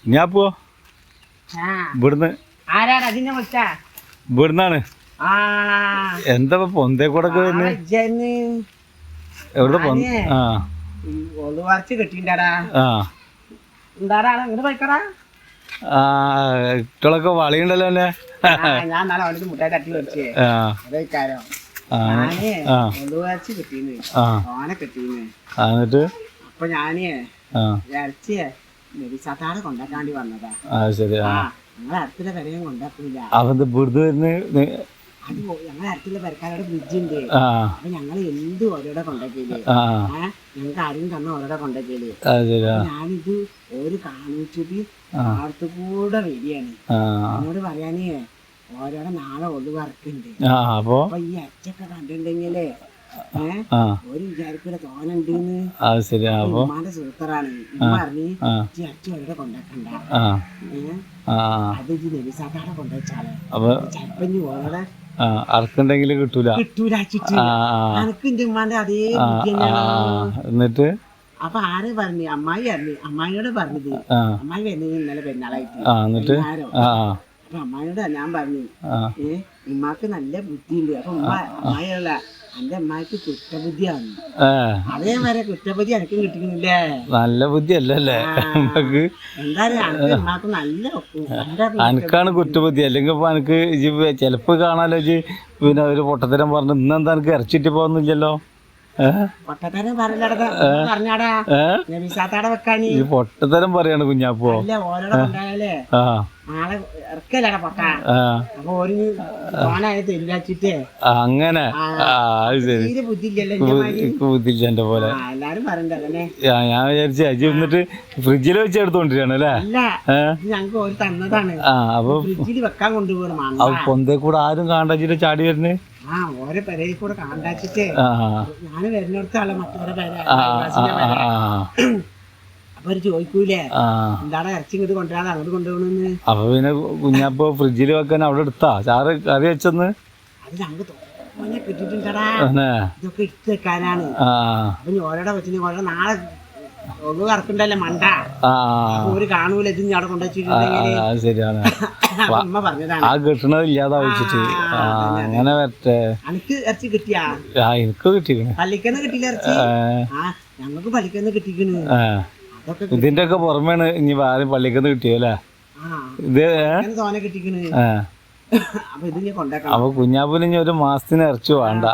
ഞാൻ പോ ഇവിടുന്ന് ആരാണ് അതിനെ വിളിച്ചാ ഇവിടുന്നാണ്. എന്താ പൊന്തേ കൂടെ എവിടെ ഒളിവാർച്ച് കിട്ടിണ്ടാടാ. എന്താടാ ഇങ്ങോട്ട് പോയിക്കടാ. കുട്ടികളൊക്കെ വളിയുണ്ടല്ലോ അല്ലേ? ഞാൻ നാളെ അവനക്ക് മുട്ടായി തട്ടി വെച്ചേ അതേക്കാരോ ഒളിവാർച്ച് കിട്ടീന്ന് ഓനെ കിട്ടീന്ന്. എന്നിട്ട് അപ്പൊ ഞാനേ ഇറച്ചിയെ മെരിച്ചാത്താടെ കൊണ്ടാക്കാണ്ടി വന്നതാ. ശരി. ഞങ്ങളെ അടുത്തുള്ള പെരയും കൊണ്ടാക്കൂല. അവന്റെ വീട് അത് ഞങ്ങളെ അടുത്തുള്ള പെരക്കാരുടെ ബ്രിഡ്ജുണ്ട്. അപ്പൊ ഞങ്ങള് എന്ത് ഓരോടെ കൊണ്ടാക്കിയില്ലേ ഞങ്ങൾക്ക് ആരും തന്ന ഓരോടെ കൊണ്ടാക്കിയില്ലേ. ഞാനിത് ഒരു കാണിച്ചിട്ട് അടുത്ത് കൂടെ വരികയാണ്. എന്നോട് പറയാനേ ഓരോടെ നാളെ ഒളിവർക്കുണ്ട്. അപ്പൊ ഈ അച്ഛക്കെ കണ്ടിട്ടുണ്ടെങ്കിലേ ഒരു വിചാരിക്കൂടെ തോന്നുന്നുണ്ടെന്ന്. ഉമ്മാന്റെ സൂത്രറാണ്. ഉമ്മ പറഞ്ഞ് ഈ അച്ഛ ഒരുടെ കൊണ്ടാക്കണ്ട, അത് ഈ നെവിസാക്കാടെ കൊണ്ടുവച്ചാല് ചിലപ്പോ ഇനി ഓരോടെ അറക്കുണ്ടെങ്കിൽ കിട്ടൂല അനക്ക് എന്റെ ഉമ്മാന്റെ അതേ ബുദ്ധി തന്നെയാണ്. എന്നിട്ട് അപ്പൊ ആര് പറഞ്ഞു? അമ്മായി പറഞ്ഞു. അമ്മായിയോട് പറഞ്ഞത്. അമ്മായി വരുന്നത് ഇന്നലെ പെരുന്നാളായിട്ട്. അപ്പൊ അമ്മായിയോട് ഞാൻ പറഞ്ഞു ഉമ്മാക്ക് നല്ല ബുദ്ധിയുണ്ട്. അപ്പൊ അമ്മായിയല്ല എന്റെ അമ്മായിക്ക് കുറ്റബുദ്ധിയാണ്. അതേമാതിരി കുറ്റബുദ്ധി എനിക്കും കിട്ടിക്കുന്നില്ലേ? നല്ല ബുദ്ധി അല്ലല്ലേ എന്തായാലും ഉമ്മാക്ക് നല്ല എനിക്കാണ് കുറ്റബുദ്ധി. അല്ലെങ്കിൽ ഇപ്പൊ എനിക്ക് ചെലപ്പോ കാണാലോ പിന്നെ ഒരു പൊട്ടത്തരം പറഞ്ഞു ഇന്നെന്താ എനിക്ക് ഇറച്ചിട്ട് പോകുന്നില്ലല്ലോ. പൊട്ടത്തരം പറഞ്ഞാടാ നബിസാത്താടെ വെക്കാനി പൊട്ടത്തരം പറയാണ് കുഞ്ഞാപ്പോ. ഓരോടെ കൊണ്ടായാലേ നാളെ ഇറക്കല്ലടാ പൊട്ട. അപ്പൊ ഒരു ഓനായത് തെല്ലാച്ചിട്ടേ അങ്ങനെ തീരെ ബുദ്ധിയില്ലല്ലോ. ബുദ്ധിയില്ല എന്റെ പോലെ. എല്ലാരും പറയണ്ടേ. ഞാൻ വിചാരിച്ചു അജി എന്നിട്ട് ഫ്രിഡ്ജിൽ വെച്ച് എടുത്തോണ്ടിരിക്കാണ് അല്ലേ? അല്ല ഞങ്ങക്ക് ഒരു തന്നതാണ്. അപ്പൊ ഫ്രിഡ്ജിൽ വെക്കാൻ കൊണ്ടുപോകണം. അപ്പൊ പൊന്തേ കൂടെ ആരും കാണാച്ചിട്ട് ചാടി വരുന്നേ. ഓരോ പെരയിൽ കൂടെ കാണ്ടാച്ചിട്ടേ ഞാന് വരുന്നിടത്താളെ മറ്റൊരു പേര. അപ്പൊ ഒരു ചോദിക്കൂലേ എന്താണ് ഇറച്ചി ഇങ്ങോട്ട് കൊണ്ടുവരാതെ അങ്ങോട്ട് കൊണ്ടുപോകണെന്ന്. അപ്പൊ പിന്നെ കുഞ്ഞാപ്പോ ഫ്രിഡ്ജിൽ വെക്കാൻ അവിടെ എടുത്താ ചാറ് കറി വെച്ചെന്ന്. അത് ഞങ്ങക്ക് തോന്നെ കിട്ടിട്ടുണ്ടടാ. ഇതൊക്കെ എടുത്ത് വെക്കാനാണ്. അപ്പൊ ഓരോടെ വെച്ച് ഓരോ നാളെ കറക്കുണ്ടല്ലേ മണ്ട ഒരു കാണൂല ഇത് അവിടെ കൊണ്ടുവച്ചിട്ടുണ്ടെങ്കിൽ അമ്മ പറഞ്ഞതാണ്. അങ്ങനെ വരട്ടെ. എനിക്ക് ഇറച്ചി കിട്ടിയാ? എനിക്ക് കിട്ടിക്കണ്. പള്ളിക്കന്ന് കിട്ടിയില്ല ഇറച്ചി? ഞങ്ങൾക്ക് പള്ളിക്കന്ന് കിട്ടിക്കണ്. ഇതിന്റെ ഒക്കെ പുറമേണ് ഇനി ആരും പള്ളിക്കന്ന് കിട്ടിയല്ലേ? ഇത് തോനെ കിട്ടിക്കണ്. അപ്പൊ ഇത് ഞാൻ കൊണ്ടാക്കാം. അപ്പൊ കുഞ്ഞാപ്പൂന് ഇനി ഒരു മാസത്തിന് ഇറച്ചി വേണ്ട.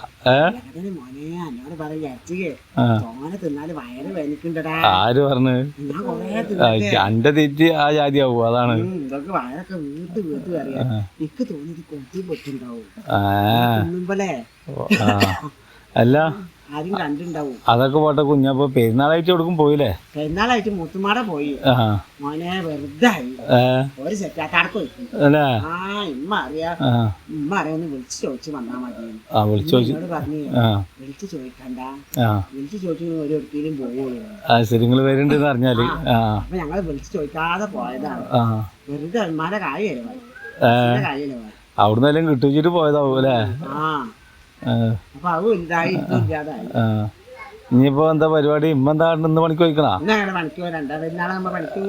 മോനെ എന്നോട് പറയാ ഇറച്ചിക്ക് തോനെ തിന്നാല് വയറ് വേദനിക്കണ്ടടാ. ആര് പറഞ്ഞു? ഞാൻ കൊറേ എന്റെ തെറ്റി ആ ജാതി ആവൂ. അതാണ് ഇതൊക്കെ വയറൊക്കെ വീട്ട് അറിയാം. എനിക്ക് തോന്നിയത് കൊത്തി പൊട്ടുണ്ടാവും തിന്നുമ്പോലേ. അല്ല ആരും കണ്ടുണ്ടാവും. അതൊക്കെ പോട്ടെ കുഞ്ഞപ്പോ പെരുന്നാളായിട്ട് എവിടേക്കും പോയില്ലേ? പെരുന്നാളായിട്ട് മുത്തുമാട പോയി മോനെ. വെറുതെ ഒരു സെറ്റാത്താടക്ക് പോയി. ഇമ്മ അറിയാ ഒന്ന് വിളിച്ചു ചോദിച്ചു വന്നാ മതി. എന്നോട് പറഞ്ഞു വിളിച്ചു ചോദിക്കണ്ട, വിളിച്ചു ചോദിച്ചു ഒരു ഒരിക്കലും പോകുള്ളൂ. ശരി നിങ്ങൾ വരുന്നുണ്ടെന്ന് അറിഞ്ഞാല്. അപ്പൊ ഞങ്ങള് വിളിച്ചു ചോദിക്കാതെ പോയതാണ്. വെറുതെ ഉമ്മാരെ കാര്യല്ലേ അവിടുന്ന് കിട്ടു വെച്ചിട്ട് പോയതാവും അല്ലേ? അപ്പൊ അത് വലുതായി ഇല്ലാതായി. ഇനിയിപ്പോ എന്താ പരിപാടി? ഇമ്മ എന്താ ഇന്ന് പണിക്ക് പോയിക്കണ? പണിക്ക് പോരാ പെരുന്നാളാകുമ്പോ പണിക്ക്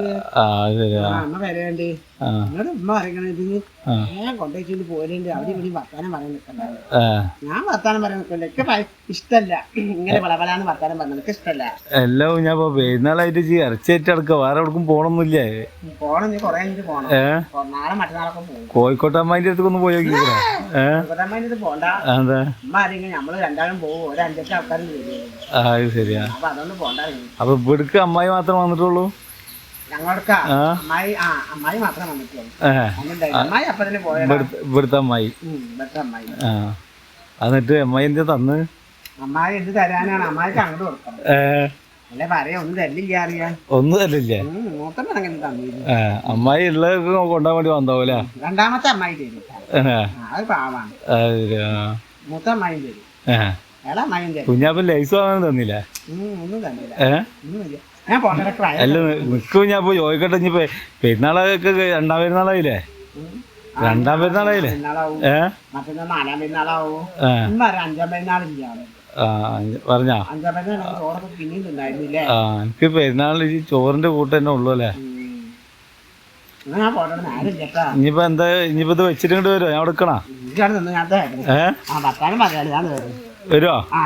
അമ്മ വരേണ്ടി. എന്നോട് ഉമ്മ പറയണത് കൊണ്ടുപോയിട്ട് പോരുന്നുണ്ട്. അവിടെ ഇവിടെ വർത്താനം പറയാൻ നിൽക്കണ്ടാവും. ഞാൻ വർത്താനം പറയാൻ നിൽക്കണ്ട. എനിക്ക് ഇഷ്ടല്ല ഇങ്ങനെ പലപലാന്ന് വർത്താനം പറഞ്ഞ. എനിക്ക് ഇഷ്ടല്ല. എല്ലാം ഞാൻ പെരുന്നാളായിട്ട് ഇറച്ചിയായിട്ട് അടക്ക വേറെ എവിടേക്കും പോണൊന്നുമില്ലേ? പോണം കൊറേ പോണം. നാളെ മറ്റന്നാളൊക്കെ പോകും. കോഴിക്കോട്ടമ്മായിന്റെ അടുത്തൊന്ന് പോയി നോക്കിക്കൂടാ? കോഴിക്കോട്ടമ്മായിന്റെ അടുത്ത് പോണ്ട. ഉമ്മ അറിയില്ല നമ്മള് രണ്ടാളും പോകും. ഒരു 5-8 ആൾക്കാരും വരും. ശരിയാ. അപ്പൊ അതൊന്നും പോണ്ട. അപ്പൊ ഇവിടേക്ക് അമ്മായി മാത്രം വന്നിട്ടുള്ളൂ? ഞങ്ങൾക്ക് അമ്മായി മാത്രം വന്നിട്ടുള്ളൂ. അമ്മായി അപ്പൊ തന്നെ പോയ ഇവിടുത്തെ അമ്മായി. എന്നിട്ട് അമ്മായി എന്താ തന്ന്? അമ്മായി എന്ത് തരാനാണ്? അമ്മായിക്ക് അങ്ങോട്ട് കൊടുക്കണം. അല്ലെ പറയാ ഒന്നും തരില്ല. അറിയാ ഒന്നും തരില്ലേ? മൂത്തമ്മ അങ്ങനെ തന്നില്ല. അമ്മായി ഉള്ളതൊക്കെ കൊണ്ടാൻ വേണ്ടി വന്നാവൂല. രണ്ടാമത്തെ അമ്മായി തരും. അത് പാവാണ്. മൂത്ത അമ്മായും തരും. കുഞ്ഞാപ്പൻ ലൈസ് വാങ്ങാൻ തന്നില്ല? ഒന്നും തന്നില്ല. അല്ല നിക്കും ഞാൻ പോയി ചോദിക്കട്ടെ. ഇനി പെരുന്നാളൊക്കെ രണ്ടാം പെരുന്നാളായില്ലേ? രണ്ടാം പെരുന്നാളായില്ലേ? മറ്റന്നാൾ 4-ാം പെരുന്നാളാവും. 5-ാം പെരുന്നാളില്ല. പറഞ്ഞാ 5 മണി ചോറൊക്കെ പിന്നെയും തിന്നായിരുന്നില്ലേ? എനിക്ക് പെരുന്നാളിൽ ഈ ചോറിന്റെ കൂട്ട് തന്നെ ഉള്ളു അല്ലേ. ഞാൻ പോട്ടെ, നേരം കേട്ടാ. ഇനിയിപ്പോ എന്താ, ഇനിയിപ്പോ ഇത് വെച്ചിട്ട് വരുമോ? ഞാൻ എടുക്കണോ? ഭർത്താനം പറയാതെ ഞാൻ വരുമോ? ആ